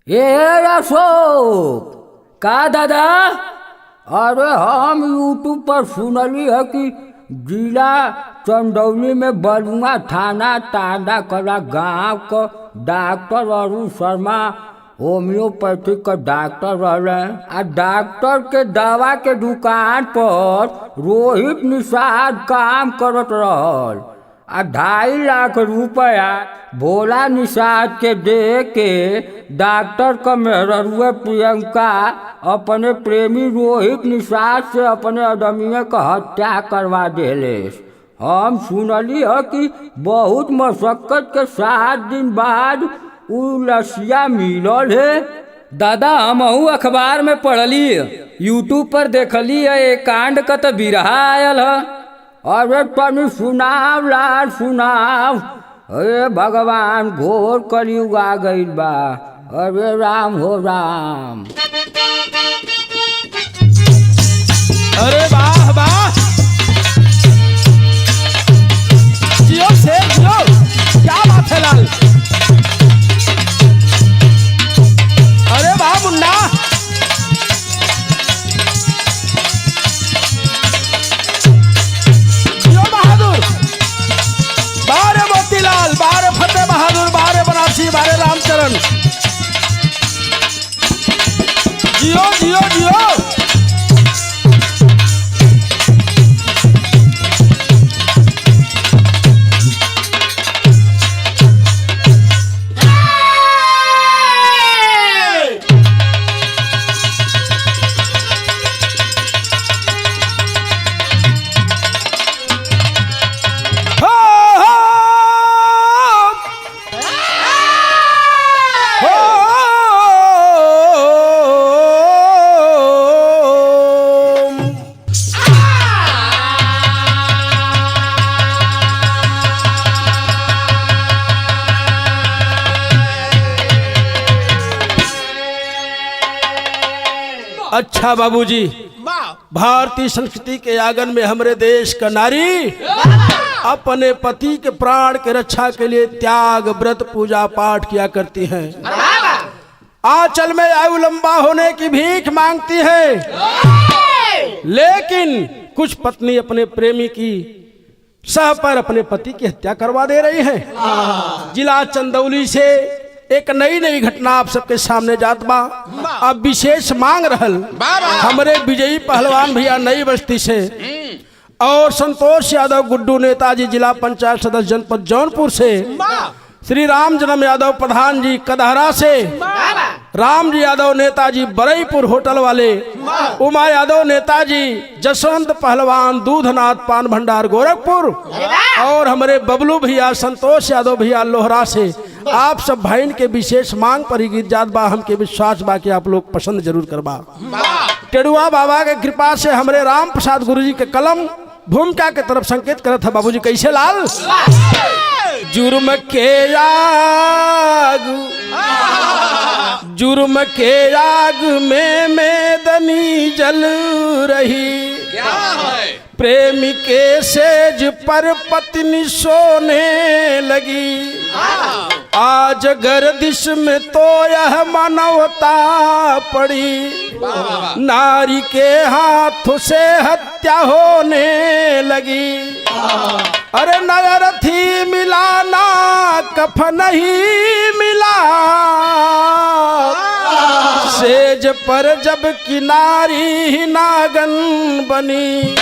ए अशोक का दादा। अरे हम यूट्यूब पर सुनली है कि जिला चंदौली में बलुआ थाना टांडा कला गांव का डॉक्टर अरुण शर्मा होम्योपैथिक का डॉक्टर रहे। आ डॉक्टर के दवा के दुकान पर रोहित निषाद काम करत रहल। आ 2.5 लाख रुपया भोला निषाद के दे के डॉक्टर का मेहरुआ प्रियंका अपने प्रेमी रोहित निषाद से अपने आदमी का हत्या करवा देले। हम सुनली है कि बहुत मशक्कत के 7 दिन बाद उ लसिया मिलल है। दादा हमहू अखबार में पढ़ली, यूट्यूब पर देखली है, एक कांड का तो बिरहा आयल है। अरे तनी सुनाव लाल सुनाव। अरे भगवान घोर कलयुग आ गइल बा। अरे राम हो राम। अरे वाह वाह, जियो से जियो, क्या बात है लाल। अरे वाह मुन्ना, जियो बहादुर, बारे मोतीलाल, बारे फतेह बहादुर, बारे बनारसी, बारे रामचरण, जियो जियो जियो। अच्छा बाबूजी, भारतीय संस्कृति के आंगन में हमारे देश का नारी अपने पति के प्राण के रक्षा के लिए त्याग व्रत पूजा पाठ किया करती हैं। आंचल में आयु लंबा होने की भीख मांगती है, लेकिन कुछ पत्नी अपने प्रेमी की सह पर अपने पति की हत्या करवा दे रही है। जिला चंदौली से एक नई घटना आप सबके सामने जात बा। अब विशेष मांग रहल हमारे विजयी पहलवान भैया नई बस्ती से और संतोष यादव गुड्डू नेताजी जिला पंचायत सदस्य जनपद जौनपुर से, श्री राम जन्म यादव प्रधान जी कदहरा से, राम जी यादव नेताजी बरईपुर होटल वाले, उमा यादव नेताजी जसवंत पहलवान दूधनाथ पान भंडार गोरखपुर, और हमारे बबलू भैया संतोष यादव भैया लोहरा से। आप सब भाईन के विशेष मांग पर ही गीत जात बा। हमके विश्वास बा कि आप लोग पसंद जरूर करबा। टेड़ुआ बाबा के कृपा से हमारे राम प्रसाद गुरु जी के कलम भूमिका के तरफ संकेत करत है। बाबूजी कैसे लाल। जुर्म के आग, जुर्म के आग में मेदनी जल रही, क्या है? प्रेमी के सेज पर पत्नी सोने लगी। आज गर्दिश में तो यह मानवता पड़ी, नारी के हाथों से हत्या होने लगी। अरे नगर थी मिलाना कफन नहीं मिला, सेज पर जब किनारी नागन बनी।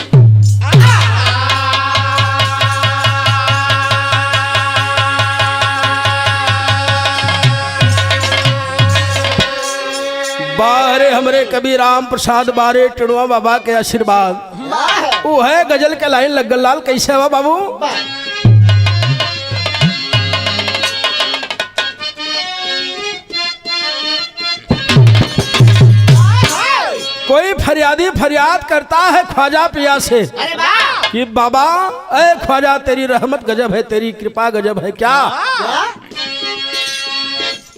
बारे हमरे कवि राम प्रसाद बारे टेड़ुआ बाबा के आशीर्वाद। वो है गजल के लाइन लगल लाल कैसे हुआ बाबू। कोई फरियादी फरियाद करता है ख्वाजा पिया से कि बाबा ए ख्वाजा तेरी रहमत गजब है, तेरी कृपा गजब है। क्या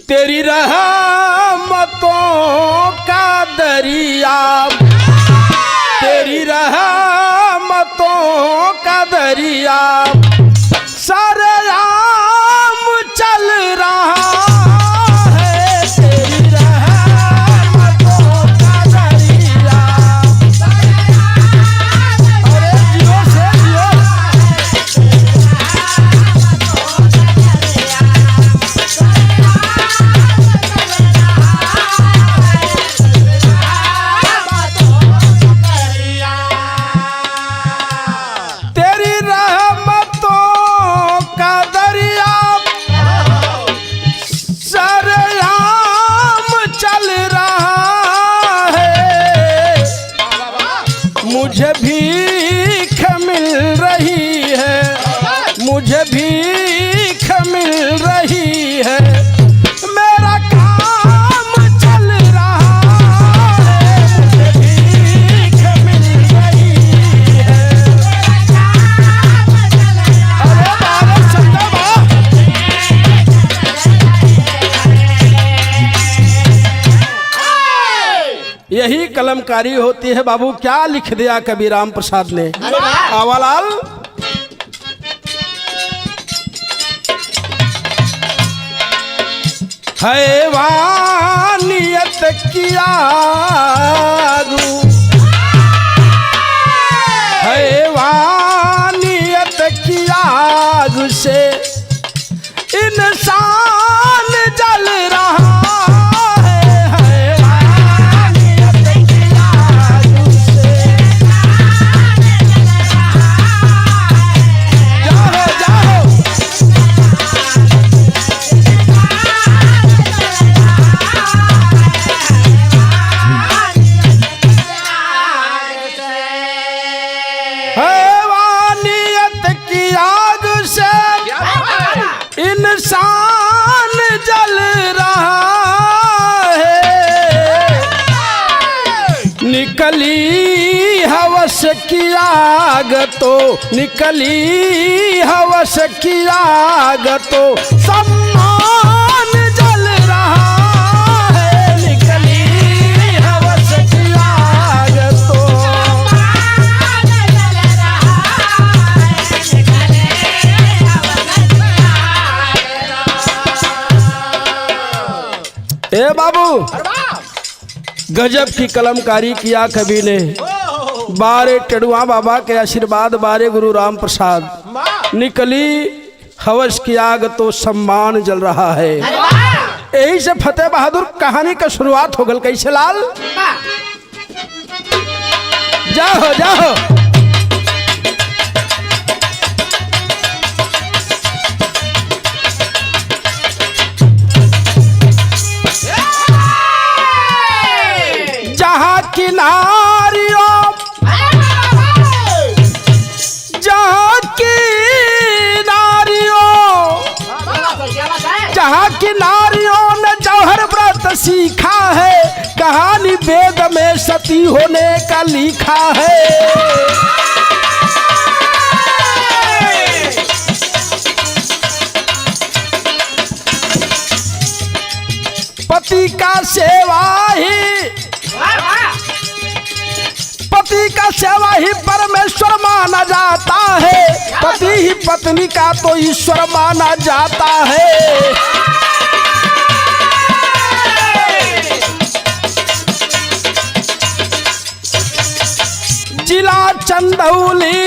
तेरी रहमतों का दरिया, तेरी रहमतों का दरिया सारे राम चल रहा है। तेरी यही कलमकारी होती है बाबू। क्या लिख दिया कवि राम प्रसाद ने। आवालाल हैवानियत किया हैवानियत की आग से इंसान जल रहा है। हैवानियत की आग से जाओ जाओ हैवानियत की आग से इंसान जल रहा है। निकली हवस की आग तो निकली हवस की आग तो सम्मान जल रहा है। निकली हवस की आग तो ए बाबू गजब की कलमकारी किया कवि ने। बारे टेड़ुआ बाबा के आशीर्वाद, बारे गुरु राम प्रसाद। निकली हवस की आग तो सम्मान जल रहा है। यही से फतेह बहादुर कहानी का शुरुआत हो गल। कैसे लाल जाओ जाओ जहाँ किनारियों जहाँ किनारियों ने जौहर व्रत सीखा है। कहानी वेद में सती होने का लिखा है। पति का सेवा ही परमेश्वर माना जाता है। पति ही पत्नी का तो ईश्वर माना जाता है। जिला चंदौली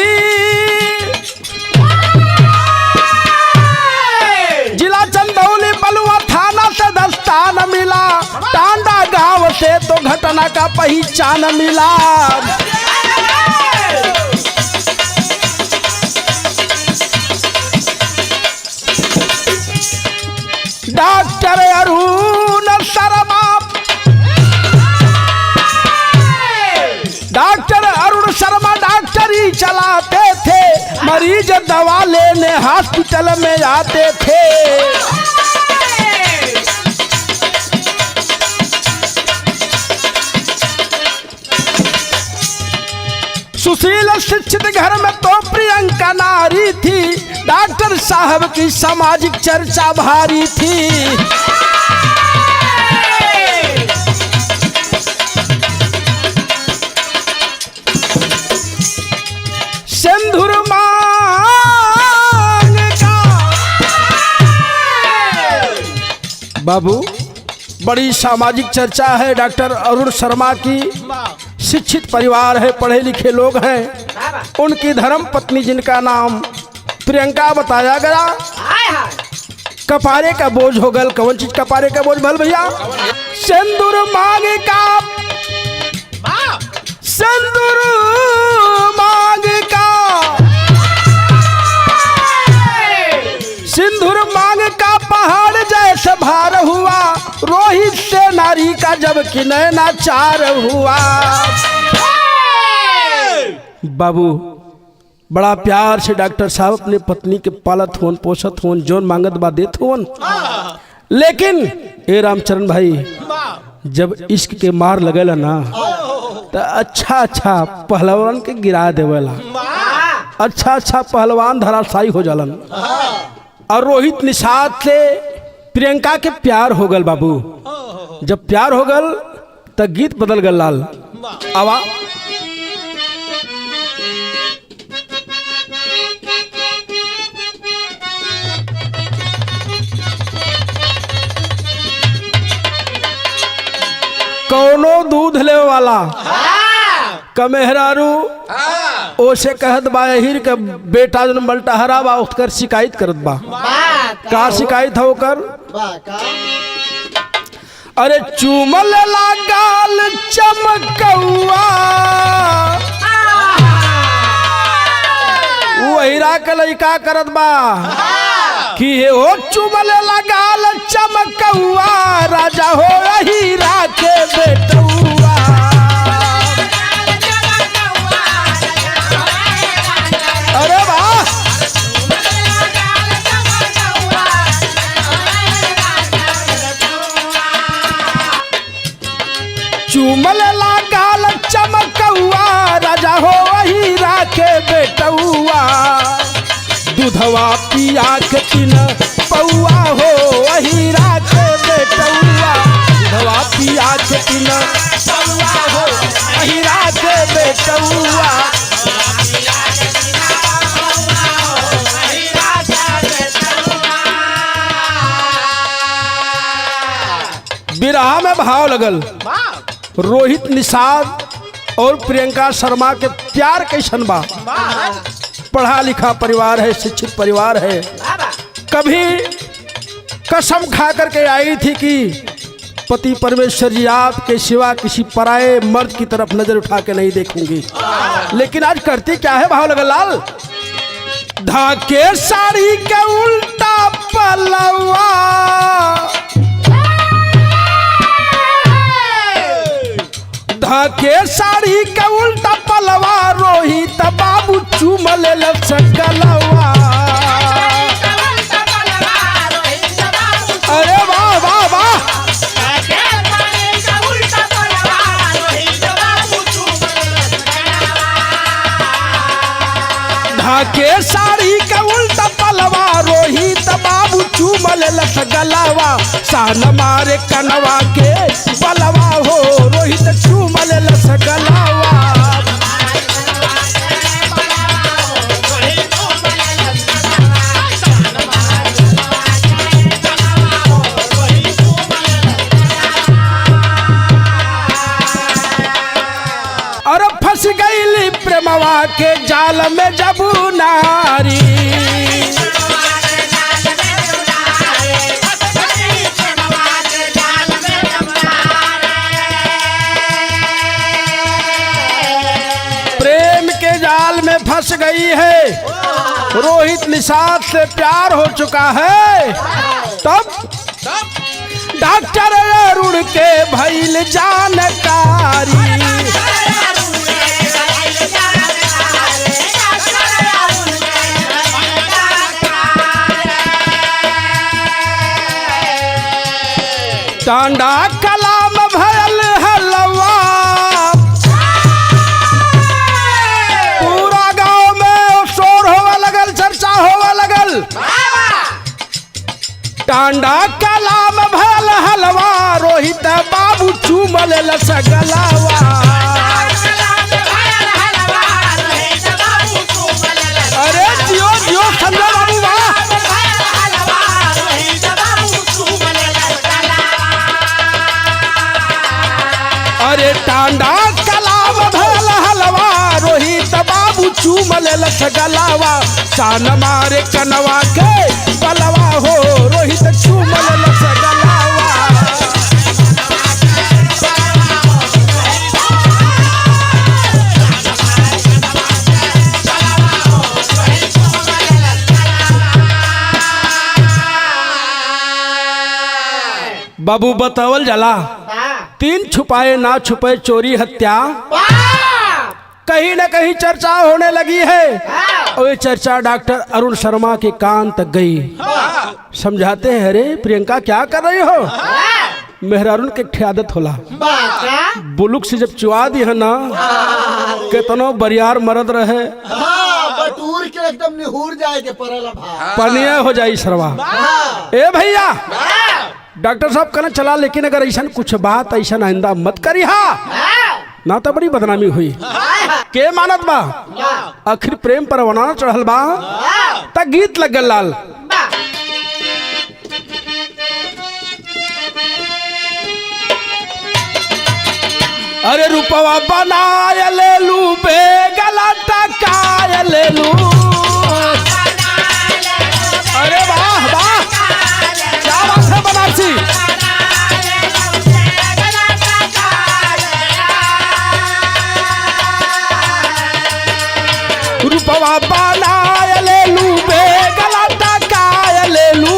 बलुआ थाना से दस्तान मिला। टांडा गांव से तो घटना का पहचान मिला। डॉक्टर अरुण शर्मा डॉक्टरी चलाते थे। मरीज दवा लेने हॉस्पिटल में आते थे। सुशील शिक्षित घर में तो प्रियंका नारी थी। डॉक्टर साहब की सामाजिक चर्चा भारी थी। सिंदूर मांग का बाबू बड़ी सामाजिक चर्चा है डॉक्टर अरुण शर्मा की। शिक्षित परिवार है, पढ़े लिखे लोग हैं। उनकी धर्म पत्नी जिनका नाम प्रियंका बताया गया। कपारे का बोझ हो गल। कौन चीज कपारे का बोझ भल भैया? सिंदूर मांग का सिंदूर मांग का सिंदूर मांग का पहाड़ जैसे भार हुआ। रोहित से नारी का जब कि नैनाचार हुआ। बाबू बड़ा प्यार से डॉक्टर साहब अपने पत्नी के पालत होन, पोषत होन, जोन मांगत बा देत होन। लेकिन ए रामचरण भाई जब इश्क के मार लगेला ना तो अच्छा पहलवान के गिरा देवेला। अच्छा पहलवान धराशायी हो जालन। और रोहित निषाद से प्रियंका के प्यार हो गल बाबू। जब प्यार हो गल तो गीत बदल गल लाल। आवा कौनो दूध ले वाला कमेहरारू ओसे कहत बा हिर के बेटा जन बल्टा हरा बा उठकर शिकायत करत बा। का शिकायत हो कर? अरे चूमल गाल चमकौआ वहीरा के लइका करत बा कि हो चुमल गाल चमकौआ राजा हो हीरा के बेटौआ। अरे वाह चुमल गाल चमकौआ राजा हो हीरा के बेटौआ। दूधवा पिया के तीन पौआ हो हीरा के बेटौआ। दूधवा पिया के तीन पौआ हो हीरा के बेटौआ। बिरहा में भाव लगल। रोहित निषाद और प्रियंका शर्मा के प्यार कैसन बा। पढ़ा लिखा परिवार है, शिक्षित परिवार है। कभी कसम खा करके आई थी कि पति परमेश्वर जी आपके सिवा किसी पराये मर्द की तरफ नजर उठा के नहीं देखूंगी। लेकिन आज करती क्या है? भाव लगा लाल। धाके साड़ी के उल्टा पलवा धाके साड़ी के उल्टा पलवा रोहित बाबू चूमल सकलवा। अरे वाह वाह वाह धाके साड़ी के उल्टा पलवा रोहित बाबू चूमल सकलवा। सान मारे कनवा के पलवा हो रोहित चूमल सकलवा। और फंस गईली प्रेमवा के जाल में जब नारी। प्रेम के जाल में फंस गई है। रोहित निषाद से प्यार हो चुका है। तब डॉक्टर अरुण के भइल जानकारी। टांडा कलाम भयल हलवा। पूरा गांव में शोर होवे लगल, चर्चा होवे लगल। टांडा कलाम भयल हलवा रोहित बाबू चूमल सकलवा। अरे जियो जियो संजय बाबू वाह। अरे टांडा कलाम भयल हलवा रोहित बाबू चूमल सकलवा। सान मारे कनवा के पलवा हो रोहित चूमल सकलवा। बाबू बतावल जाला तीन छुपाए ना छुपे चोरी हत्या। कहीं न कहीं चर्चा होने लगी है और ये चर्चा डॉक्टर अरुण शर्मा के कान तक गई। समझाते हैं अरे प्रियंका क्या कर रही हो? मेहरारून के आदत होला बुलुक से जब चुआ दी है ना कितनो बरियार मरद रहे बटूर के एकदम निहुर जाए के परला पनिया हो जाई सरवा। ए भैया डॉक्टर साहब कहना चला, लेकिन अगर ऐसा कुछ बात ऐसा आइंदा मत करी हा, ना तो बड़ी बदनामी हुई। के मानत बा, आखिर प्रेम पर वनाना चढ़ल बा, ता गीत लग गल लाल। अरे रूपवा बनाय ले लू, बेगला टकाय ले लू। अरे वाह वाह, क्या बात है बनारसी। रूपवा बनाय ले लू, बेगला टकाय ले लू।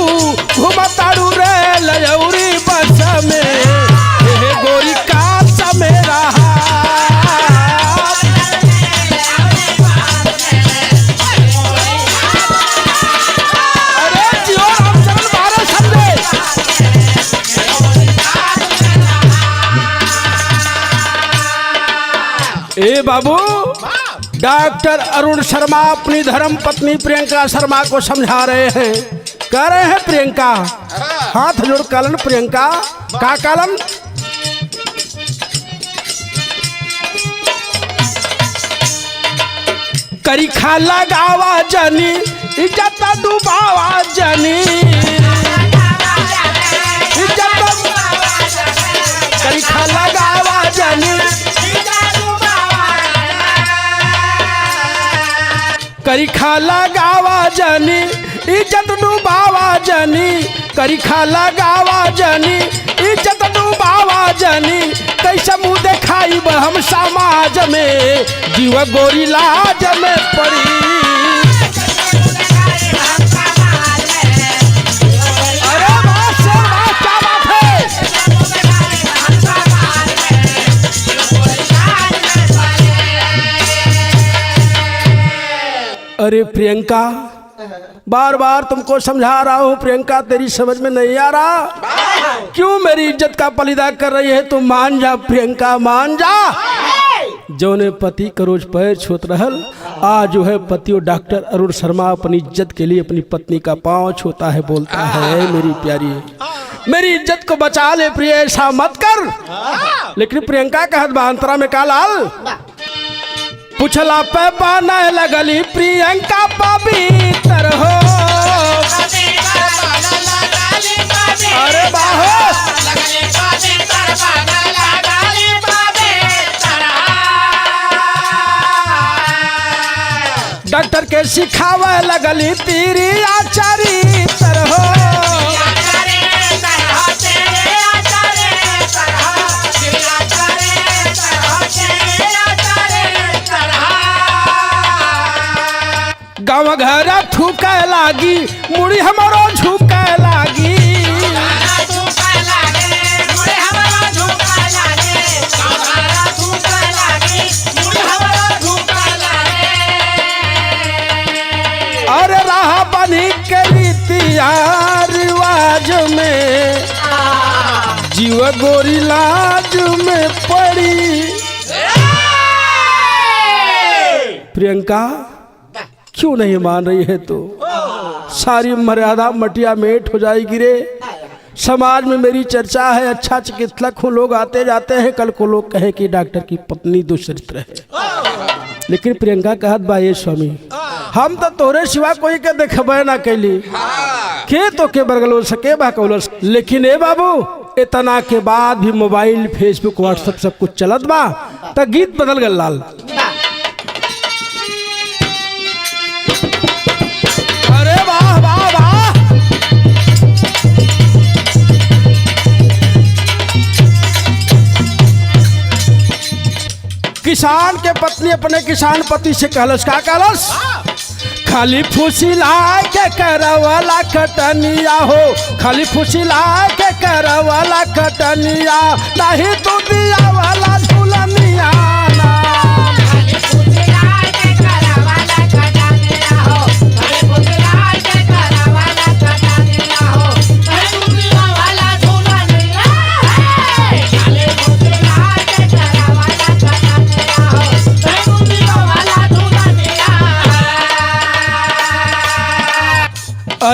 घुमताड़ू रे लयौरी बस में, हे गोरी कांच में रहा। अरे जियो रामचरण बारे संदेश। ए बाबू, डॉक्टर अरुण शर्मा अपनी धर्म पत्नी प्रियंका शर्मा को समझा रहे हैं। कह रहे हैं प्रियंका, हाथ जोड़ कालन प्रियंका, का कालन? करी खा लगावा जनी, इज्जत डुबावा जनी। इज्जत करी खा लगावा जनी, करी खा लगावा जनी। इज्जत डुबावा जनी, करी खा लगावा जनी। इज्जत डुबावा जनी, कैसे मुँह देखाई हम समाज में, जीव गोरी लाज में पड़ी। अरे वाह से वाह, क्या बात है। अरे प्रियंका, बार बार तुमको समझा रहा हूँ प्रियंका, तेरी समझ में नहीं आ रहा। क्यों मेरी इज्जत का पलीदा कर रही है? तुम मान जा प्रियंका, मान जा। जौने पति का रोज पैर छूत रहल, आज जो है पतियों डॉक्टर अरुण शर्मा अपनी इज्जत के लिए अपनी पत्नी का पांव छूता है, बोलता है मेरी प्यारी, मेरी इज्जत को बचा ले प्रिय, ऐसा मत कर। लेकिन प्रियंका कहत बांतरा में का लाल, पुछला पे बाने लगली प्रियंका पवित्र हो। अरे बाहो, डॉक्टर के सिखावे लगली तेरी आचरित्र हो। गाँव घर थूके लागी, मुड़ी हमारो झुके लागी। अरे रहा बनी के रीतिया रिवाज में, जीव गोरी लाज में पड़ी। प्रियंका क्यों नहीं मान रही है? तो सारी मर्यादा मटिया मेट हो जाएगी रे। समाज में मेरी चर्चा है, अच्छा चिकित्सक हूँ, लोग आते जाते हैं, कल को लोग कहे कि डॉक्टर की पत्नी दुष्चरित्र है। लेकिन प्रियंका कहत बा, ये स्वामी हम तो तोरे सिवा कोई के देखबे ना कैली, के तो के बरगलो सके बा। लेकिन ए बाबू, इतना के बाद भी मोबाइल फेसबुक व्हाट्सएप सब कुछ चलत बा, तो गीत बदल गल लाल। अरे वाह वाह वाह, किसान के पत्नी अपने किसान पति से कहलस, का कहलस? खाली फुसिला के करवाला कटनिया हो, खाली फुसिला के करवाला कटनिया, नहीं तो दिया वाला झूलनिया ना।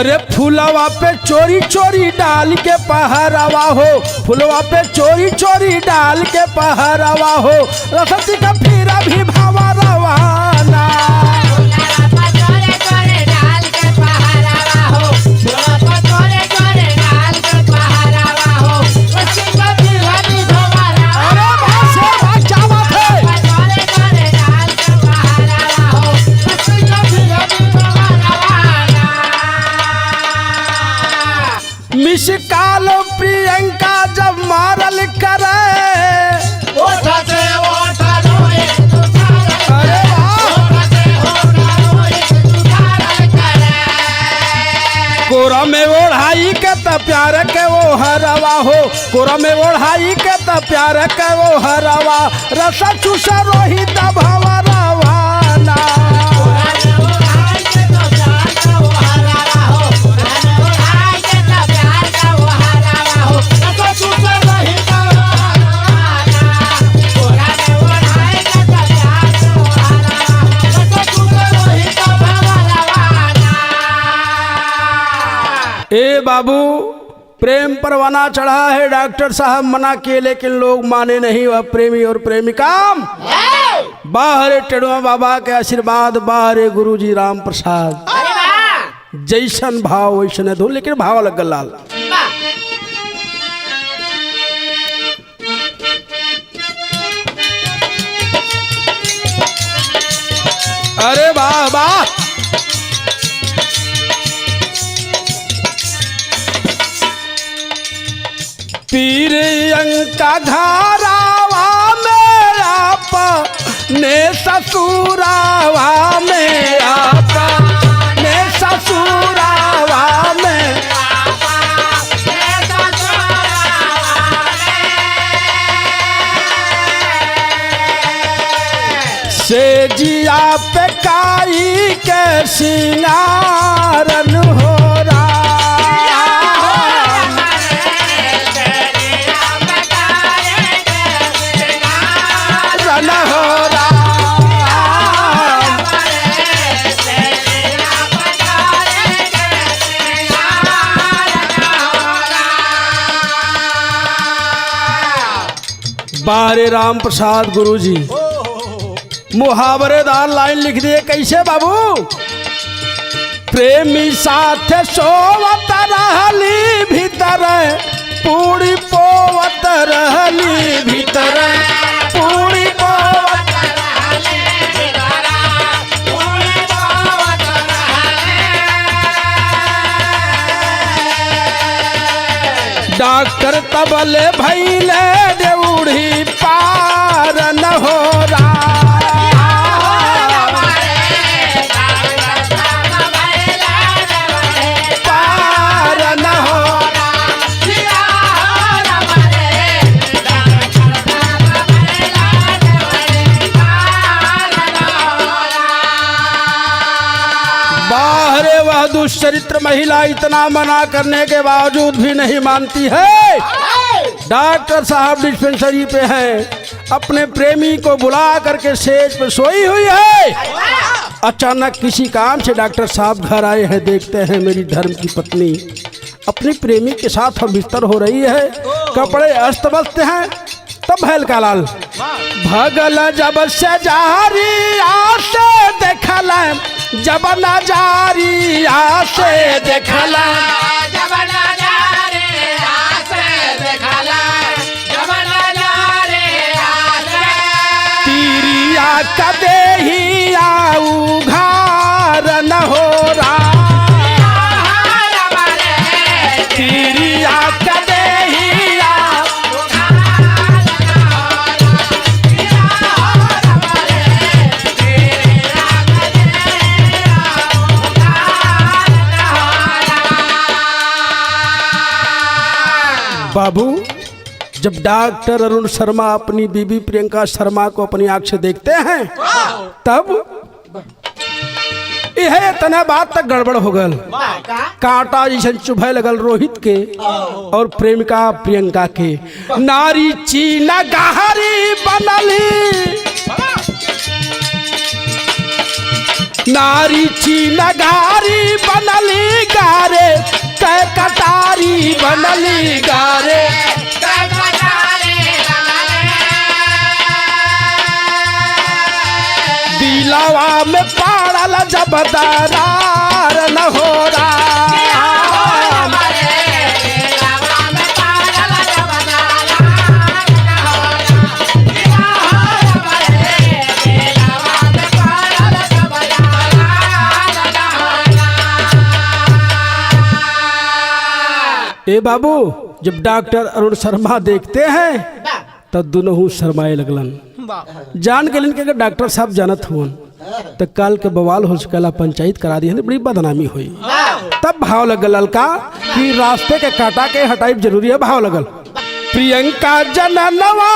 अरे फुलवा पे चोरी चोरी डाल के पहरावा हो, फुलवा पे चोरी चोरी डाल के पहरावा हो, रसती का फिर भी भावा रवाना। मिस काल प्रियंका जब मारल करे, कोरा में ओढ़ाई के त प्यार के वो हरवा हो, कोरा में ओढ़ाई के त प्यार के वो हरवा, रस चूसा रोहित भवा रवाना। ए बाबू, प्रेम परवाना चढ़ा है, डॉक्टर साहब मना किए लेकिन लोग माने नहीं। वह प्रेमी और प्रेमिका बाहर टेढ़ुआ बाबा के आशीर्वाद, बाहर गुरुजी राम प्रसाद, जैसन भाव वैसन धुन, लेकिन भाव लग गल लाल। अरे वाह वाह, पीर अंका घरावा मेरा अपने ससुरावा में, अपने ससुरावा में, से जिया पे काई के सिंगारन हो रहा। बारे राम प्रसाद गुरुजी मुहावरेदार लाइन लिख दिए, कैसे बाबू? प्रेमी साथ सोवत रहली भीतर, पूरी पोवत रहली भीतर, पूरी पोवत रहली भीतर, पूरी पोवत रहली। डॉक्टर तबले भैले देउड़ी पार न हो रहा, दुष्चरित्र महिला इतना मना करने के बावजूद भी नहीं मानती है। डॉक्टर साहब डिस्पेंसरी पे हैं, अपने प्रेमी को बुला करके सेज पे सोई हुई है। अचानक किसी काम से डॉक्टर साहब घर आए हैं, देखते हैं मेरी धर्म की पत्नी अपनी प्रेमी के साथ हम बिस्तर हो रही है, कपड़े अस्त व्यस्त हैं। तब हल्का लाल भगल जब से जारी आसे देखल, जब न जारी आसे देखल, जब न जारी आसे देखल, जब न जारी आसे, तीरिया कदे ही आऊ घार न हो रहा, तीरिया कदे ही आऊ घार न हो रहा। बाबू, जब डॉक्टर अरुण शर्मा अपनी बीबी प्रियंका शर्मा को अपनी आंख से देखते हैं, तब यह इतना बात तक गड़बड़ हो गल, कांटा जैसे चुभे लगल रोहित के और प्रेमिका प्रियंका के। नारी चीना गहरी बनली, नारी चीना गहरी बनली, गारे कै कटारी बनली गारे दिलावा में पाड़ल जब दरार न हो ए बाबू, जब डॉक्टर अरुण शर्मा देखते हैं तब दोनों शर्माए लगलन। जान के लिन के डॉक्टर साहब जानत हुन तो काल के बवाल हो चुका, पंचायत करा दी, बड़ी बदनामी हुई। तब भाव लगल ललका कि रास्ते के काटा के हटाई जरूरी है। भाव लगल प्रियंका जननवा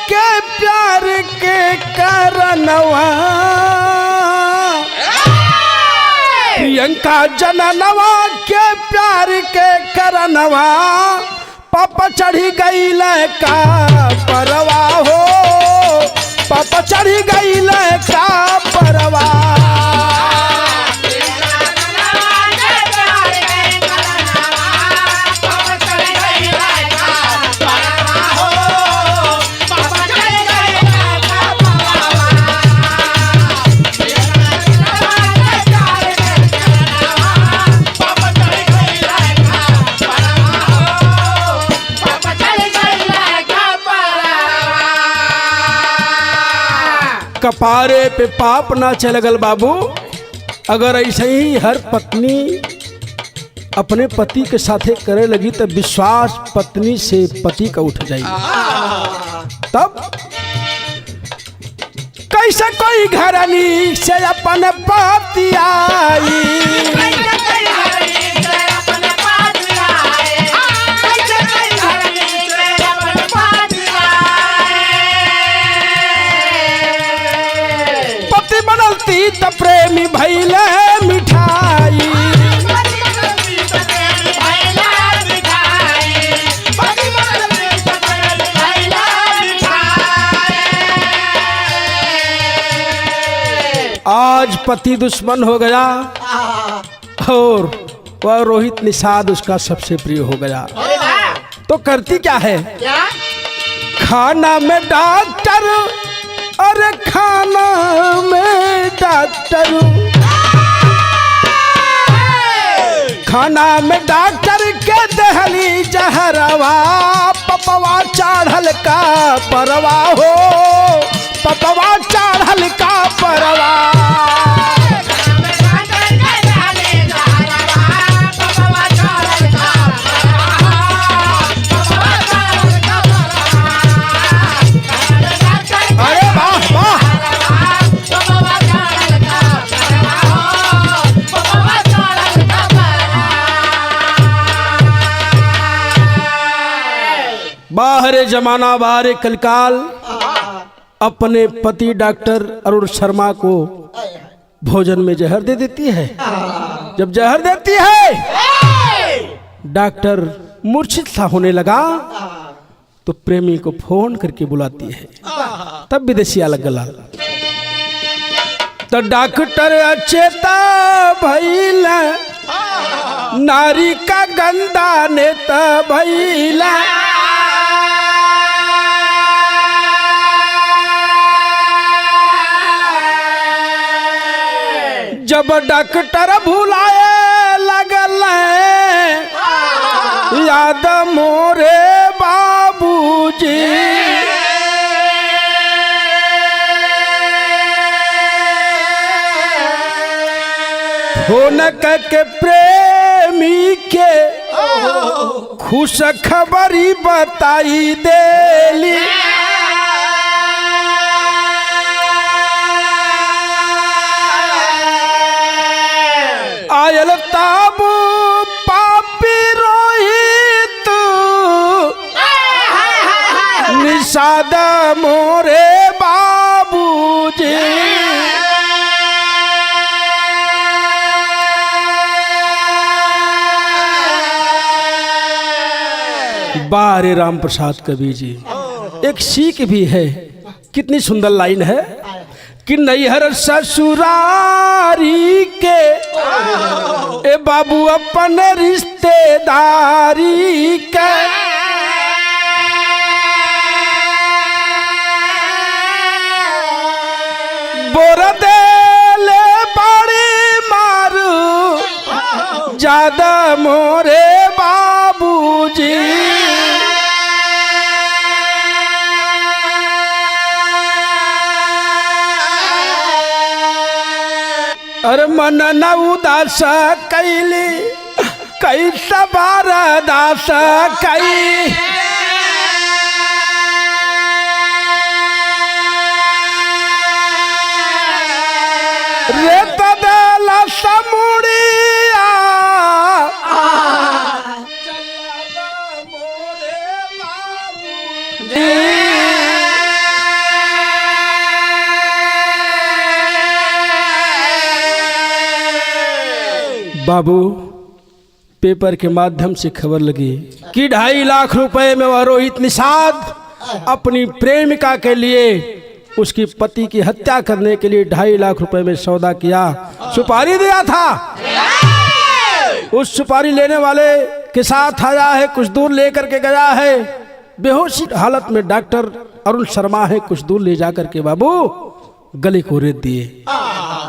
के प्यार के करनवा, प्रियंका जननवा के प्यार के करनवा, पापा चढ़ी गई का परवा हो, पापा चढ़ी गई का परवा। कपारे पे पाप ना चलगल बाबू। अगर ऐसे ही हर पत्नी अपने पति के साथे करे लगी तो विश्वास पत्नी से पति का उठ जाएगी। तब कैसे कोई घरनी से अपन पति आई, तो प्रेमी भैले मिठाई, आज पति दुश्मन हो गया और वह रोहित निषाद उसका सबसे प्रिय हो गया। तो करती क्या है, खाना में डॉक्टर, अरे खाना में डॉक्टर, खाना में डॉक्टर के दहली जहरवा, पपवा चढ़ल का परवा हो, पपवा चढ़ल का परवा। बाहरे जमाना बाहरे कलकाल अपने पति डॉक्टर अरुण शर्मा को भोजन में जहर दे देती है। जब जहर देती है डॉक्टर मूर्छित सा होने लगा तो प्रेमी को फोन करके बुलाती है। तब विदेशी अलग गला तो डॉक्टर अचेता भैला, नारी का गंदा नेता भैला, जब डॉक्टर भुलाए लगल याद मोरे बाबूजी, फोन करके प्रेमी के खुश खबरी बताई देली, आयल ताबू पापी रोहित निषाद मोरे बाबूजी, बारे राम प्रसाद कवि जी एक सीख भी है। कितनी सुंदर लाइन है, कि नैहर ससुरारी के ए बाबू अपन रिश्तेदारी के बोर देले बड़ी मारू ज्यादा मोरे बाबूजी अरे मन न उदास कैली कैसा बारदास कई रे तदेला समुड़िया बाबू पेपर के माध्यम से खबर लगी कि 2.5 लाख रुपए में वह रोहित निषाद अपनी प्रेमिका के लिए उसकी पति की हत्या करने के लिए 2.5 लाख रुपए में सौदा किया, सुपारी दिया था। उस सुपारी लेने वाले के साथ आया है, कुछ दूर लेकर के गया है, बेहोशी हालत में डॉक्टर अरुण शर्मा है, कुछ दूर ले जाकर के बाबू गले को रेत दिए।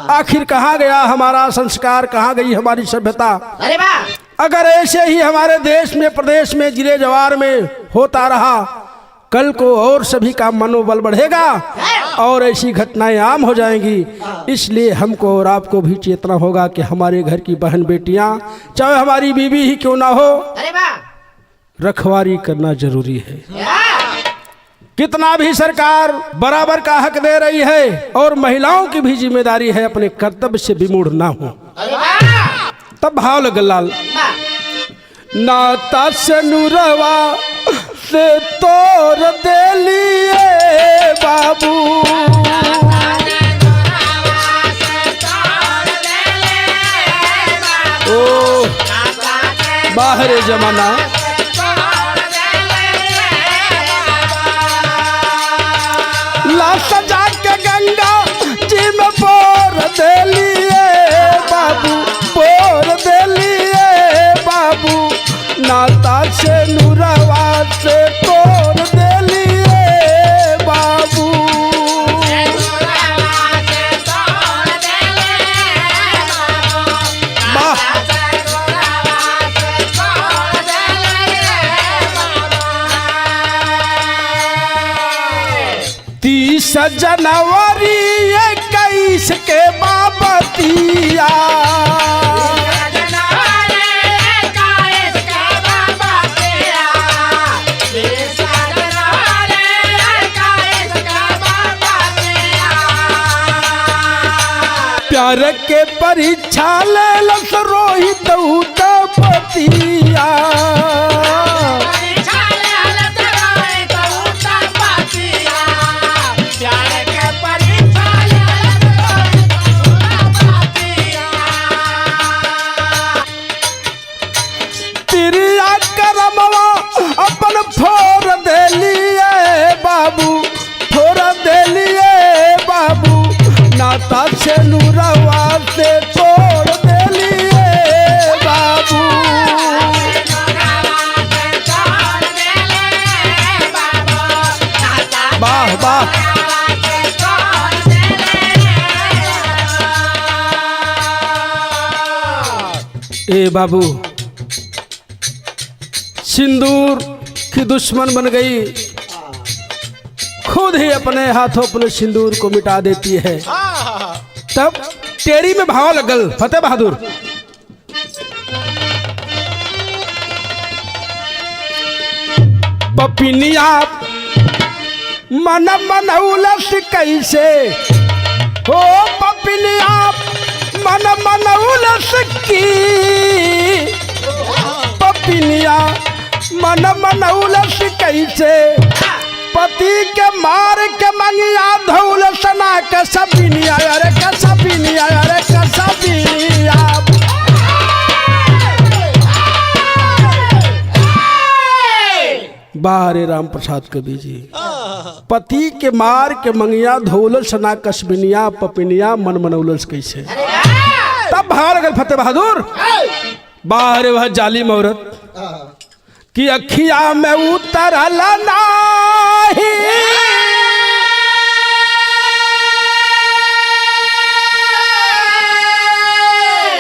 आखिर कहाँ गया हमारा संस्कार, कहाँ गई हमारी सभ्यता? अगर ऐसे ही हमारे देश में, प्रदेश में, जिले जवार में होता रहा, कल को और सभी का मनोबल बढ़ेगा और ऐसी घटनाएं आम हो जाएंगी। इसलिए हमको और आपको भी चेतना होगा कि हमारे घर की बहन बेटियां, चाहे हमारी बीवी ही क्यों ना हो, रखवारी करना जरूरी है। कितना भी सरकार बराबर का हक दे रही है और महिलाओं की भी जिम्मेदारी है अपने कर्तव्य से विमूढ़ ना हो। तब भाव लगल लाल, नाता से नुरवा से तोड़ दे लिए बाबू, ओ बाहर जमाना ला सजा के गंगा जी में बोर दे लिए बाबू, बोर दे लिए बाबू, नाता से नूरवा से तोड़ दे लिए बाबू। जनवरी 21 के बाबतिया, प्यार के परीक्षा ले लस रोहित पतिया, अपन फोर दे लिए बाबू, फोर दे लिए बाबू, नाता से नूरवा से तोड़ दे लिए बाबू। वाह वाह, ए बाबू सिंदूर की दुश्मन बन गई, खुद ही अपने हाथों अपने सिंदूर को मिटा देती है। तब टेरी में भाव लगल फतेह बहादुर, पपिनिया मन मनौलस कैसे हो, पपिनिया मन मनौलस की, पपिनिया मन मनौलस कैसे, पति के मार के मंगिया धौल सना के सपिनिया, अरे के सपिनिया, अरे के सपिनिया। बारे राम प्रसाद कवि जी, पति के मार के मंगिया धोलस ना कश्मीनिया पपिनिया मन मनौलस कैसे। तब भाग गए फतेह बहादुर, बाहर वह जालिम औरत कि अखिया में उतरल नाही,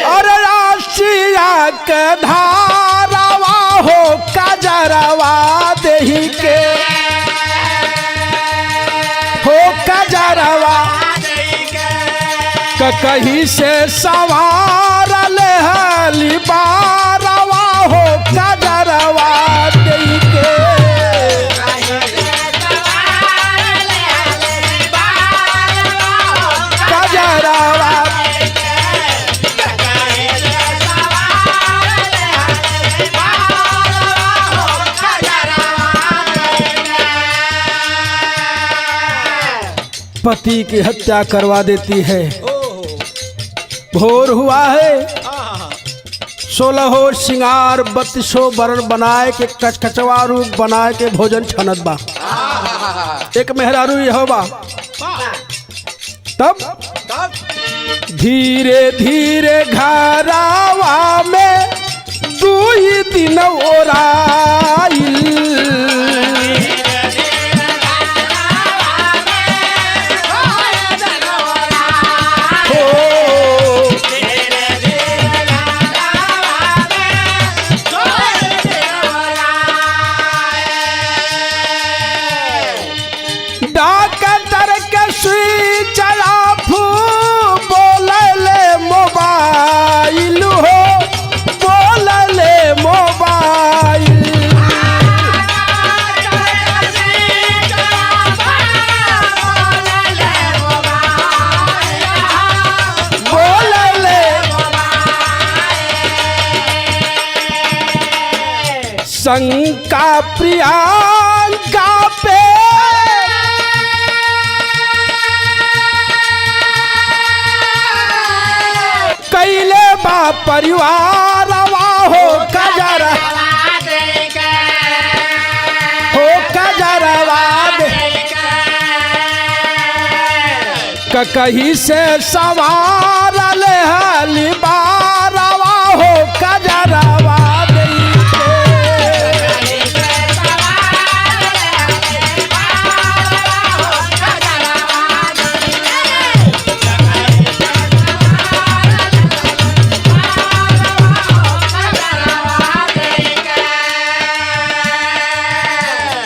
और राशिया के धारावा हो कजरवा देही के हो कजरवा कहीं से सवार ले हली बारवा हो कजरवा देही के कजरवा पति की हत्या करवा देती है। भोर हुआ है, 16 श्रृंगार 32 वर्ण बनाए के कचकचवा रूप बनाए के भोजन छनत बा। एक मेहरारू यह बा। तब धीरे धीरे घरावा में 2 दिन ओराइल, शंका प्रियंका पे कैले बा परिवार हो कजरा हो कजरवाद कहीं से सवार ले हली बारवा हो कजरवाद।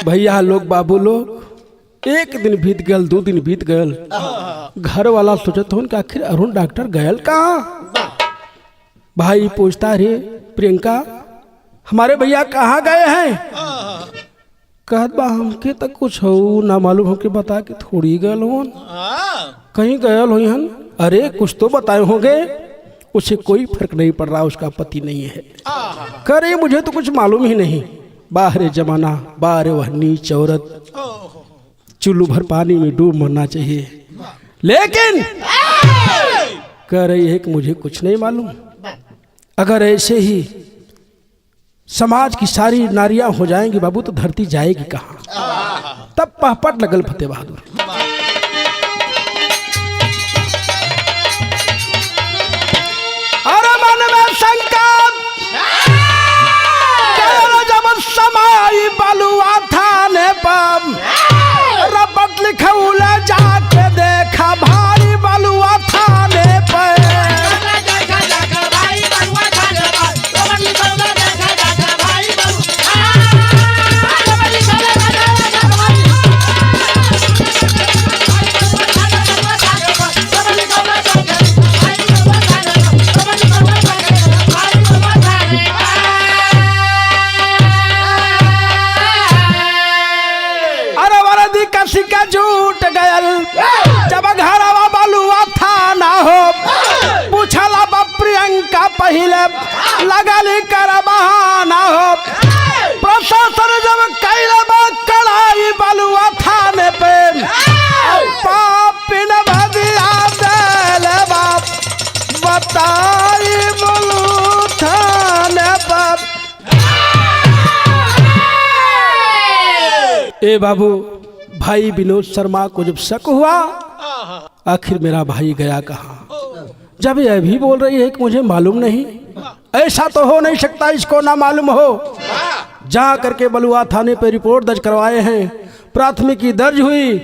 भैया लोग बाबू लोग, एक दिन बीत गल, 2 दिन बीत गल, घर वाला सोचत हो कि आखिर अरुण डॉक्टर गयल कहाँ। भाई पूछता रे प्रियंका हमारे भैया कहाँ गए हैं। कहत बा हमके तक कुछ हो ना मालूम, हमके बता के थोड़ी गयल हो, कहीं गयल हो हन। अरे कुछ तो बताए होंगे। उसे कोई फर्क नहीं पड़ रहा, उसका पति नहीं है। कह रही मुझे तो कुछ मालूम ही नहीं। बाहर जमाना, बाहर वह नीच औरत, चुल्लू भर पानी में डूब मरना चाहिए, लेकिन कह रही है कि मुझे कुछ नहीं मालूम। अगर ऐसे ही समाज की सारी नारियां हो जाएंगी बाबू तो धरती जाएगी कहाँ। तब पहपट लगल फतेह बहादुर। अरे मन में शंका समाई बलुआ थाने पर रपट लिखौला जाके देखा भाई बलुआ थाने पर। झूठ गयल जब घरवा बलुआ थाना हो, पूछला प्रियंका पहले लगली कर बहाना हो। प्रशासन जब कैले कड़ाई बलुआ थाने पे, पापिन भदिया देले बाप बताई बलू थाने पर। ए बाबू, भाई विनोद शर्मा को जब शक हुआ आखिर मेरा भाई गया कहाँ, जब यह भी बोल रही है कि मुझे मालूम नहीं, ऐसा तो हो नहीं सकता इसको ना मालूम हो। जा करके बलुआ थाने पे रिपोर्ट दर्ज करवाए हैं, प्राथमिकी दर्ज हुई।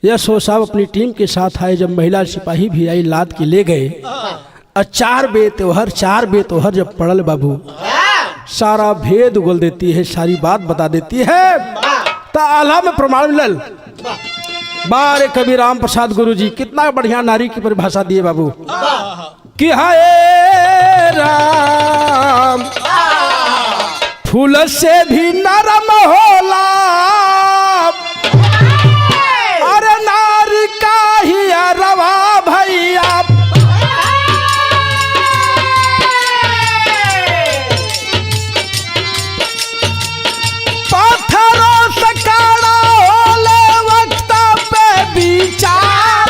यशो साहब अपनी टीम के साथ आए, जब महिला सिपाही भी आई लाद के ले गए और चार बेतोहर जब पड़ल बाबू, सारा भेद उगल देती है, सारी बात बता देती है। तो आला में प्रमाण मिलल। बारे कवि राम प्रसाद गुरु जी कितना बढ़िया नारी की परिभाषा दिए बाबू कि हाय राम फूल से भी नरम होला, अरे नारी का ही रवा भैया, पत्थरों से काड़ा होले वक्त पे विचार,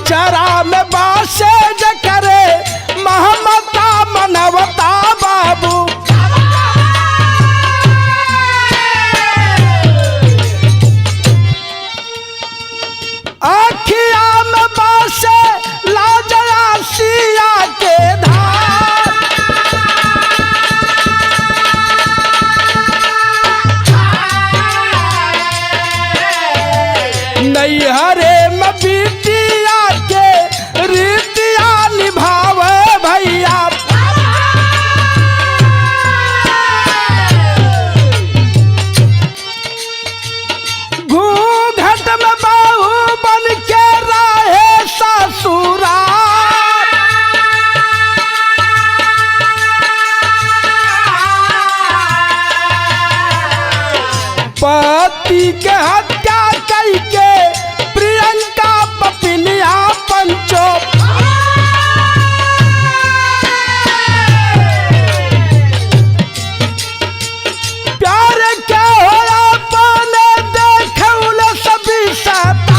चरा में बासे ज करे महमता मनवता बाबू, आखिया में बासे लाजया सिया के धार, नैहरे में बिटिया के रीतिया निभावे भैया, घूंघट में बहू बन के रहे ससुराल, पति के हत्या करके प्रियंका पपिनिया पंचो, प्यार के होला बने देखौल सभी सता,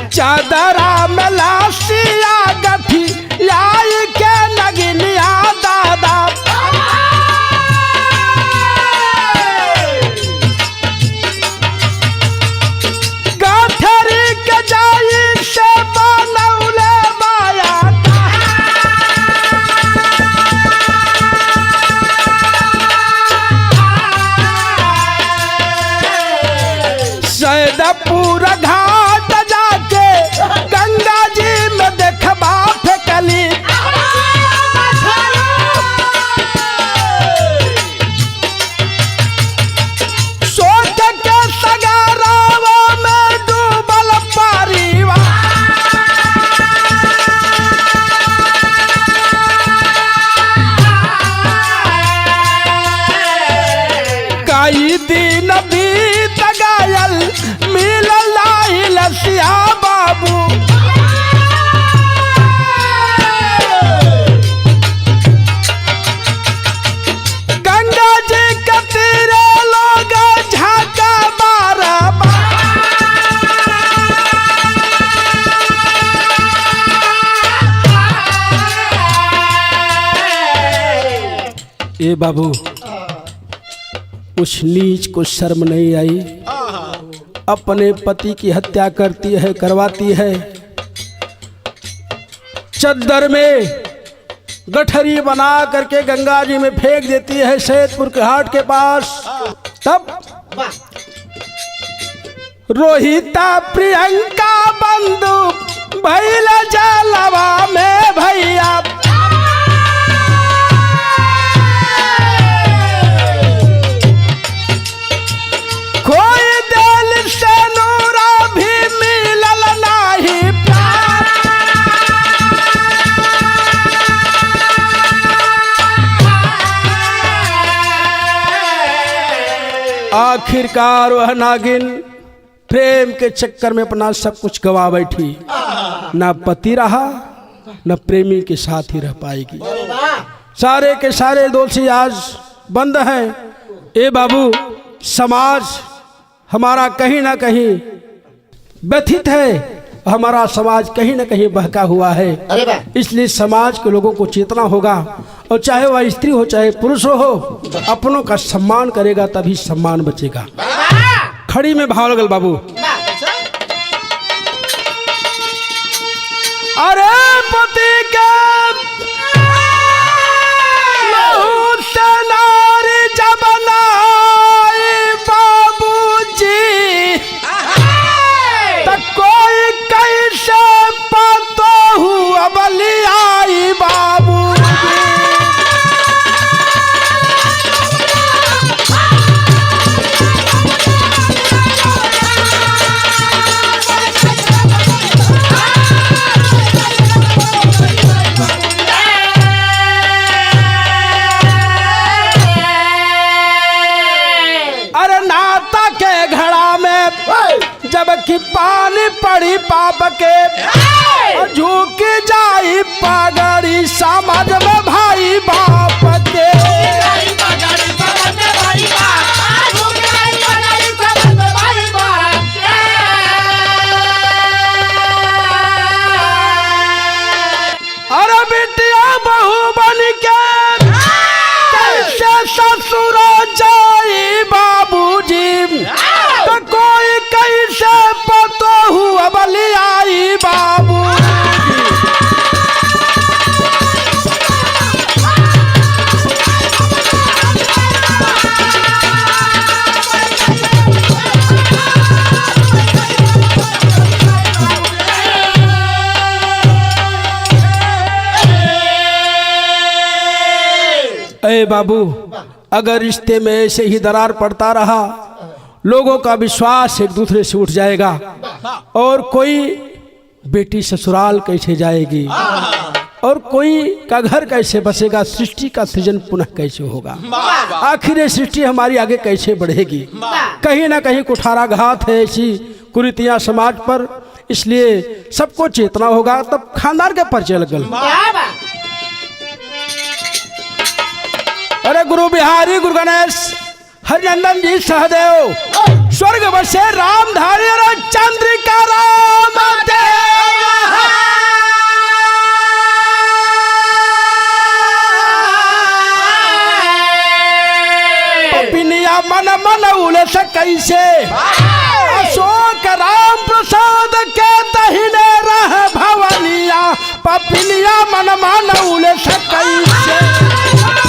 चादरा में लाशिया गठी लाई के नगिनिया दादा, गाठरी के जाई से बनौले माया, सैदपुर घाट जाके गंगा जी में देखबा फेकली, सोच के सगारावा में डूबल परिवार, कई दिन बीत गयल मिलल नाही लसिया बाबू, गंगा जी के तीरे लोग झाका मारा, ए बाबू उस नीच को शर्म नहीं आई, अपने पति की हत्या करती है, करवाती है, चद्दर में गठरी बना करके गंगा जी में फेंक देती है सैदपुर के घाट के पास। तब रोहिता प्रियंका बंधु भइल जलवा में भैया, कोई दिल से नूरा भी मिलल नाही प्यार, आखिरकार वह नागिन प्रेम के चक्कर में अपना सब कुछ गवा बैठी, ना पति रहा न प्रेमी के साथ ही रह पाएगी। सारे के सारे दोषी आज बंद हैं। ए बाबू समाज हमारा कहीं ना कहीं व्यथित है, हमारा समाज कहीं ना कहीं बहका हुआ है। अरे वाह। इसलिए समाज के लोगों को चेतना होगा, और चाहे वह स्त्री हो चाहे पुरुष हो, अपनों का सम्मान करेगा तभी सम्मान बचेगा। खड़ी में भाव लगल बाबू। अरे पति के लहू से नारी जब लाई बाबूजी, तो कोई कैसे पातो हुआ बलि आई बाबूजी। अरे नाता के घड़ा में जबकि पानी पड़ी पाप के, झुक जाई पगड़ी समझ में भाई बाप के। अरे बिटिया बहू बन के कैसे ससुर जाई बाबूजी, तो कोई कैसे पतो हुआ बलि आई बाबू। अरे बाबू, अगर रिश्ते में ऐसे ही दरार पड़ता रहा, लोगों का विश्वास एक दूसरे से उठ जाएगा, और कोई बेटी ससुराल कैसे जाएगी, और कोई का घर कैसे बसेगा, सृष्टि का सृजन पुनः कैसे होगा, आखिर ये सृष्टि हमारी आगे कैसे बढ़ेगी। कहीं ना कहीं कुठाराघात है ऐसी कुरीतियां समाज पर, इसलिए सबको चेतना होगा, तब खानदान के परिचय लगल। अरे गुरु बिहारी, गुरु गणेश, हरिनंदन जी सहदेव, स्वर्ग बसे रामधारी, अरे चंद्रिका राम देव। पपिनिया मन मन उलस कैसे, अशोक राम प्रसाद के तहिने रह भवनिया, पपिनिया मन मन उलस कैसे।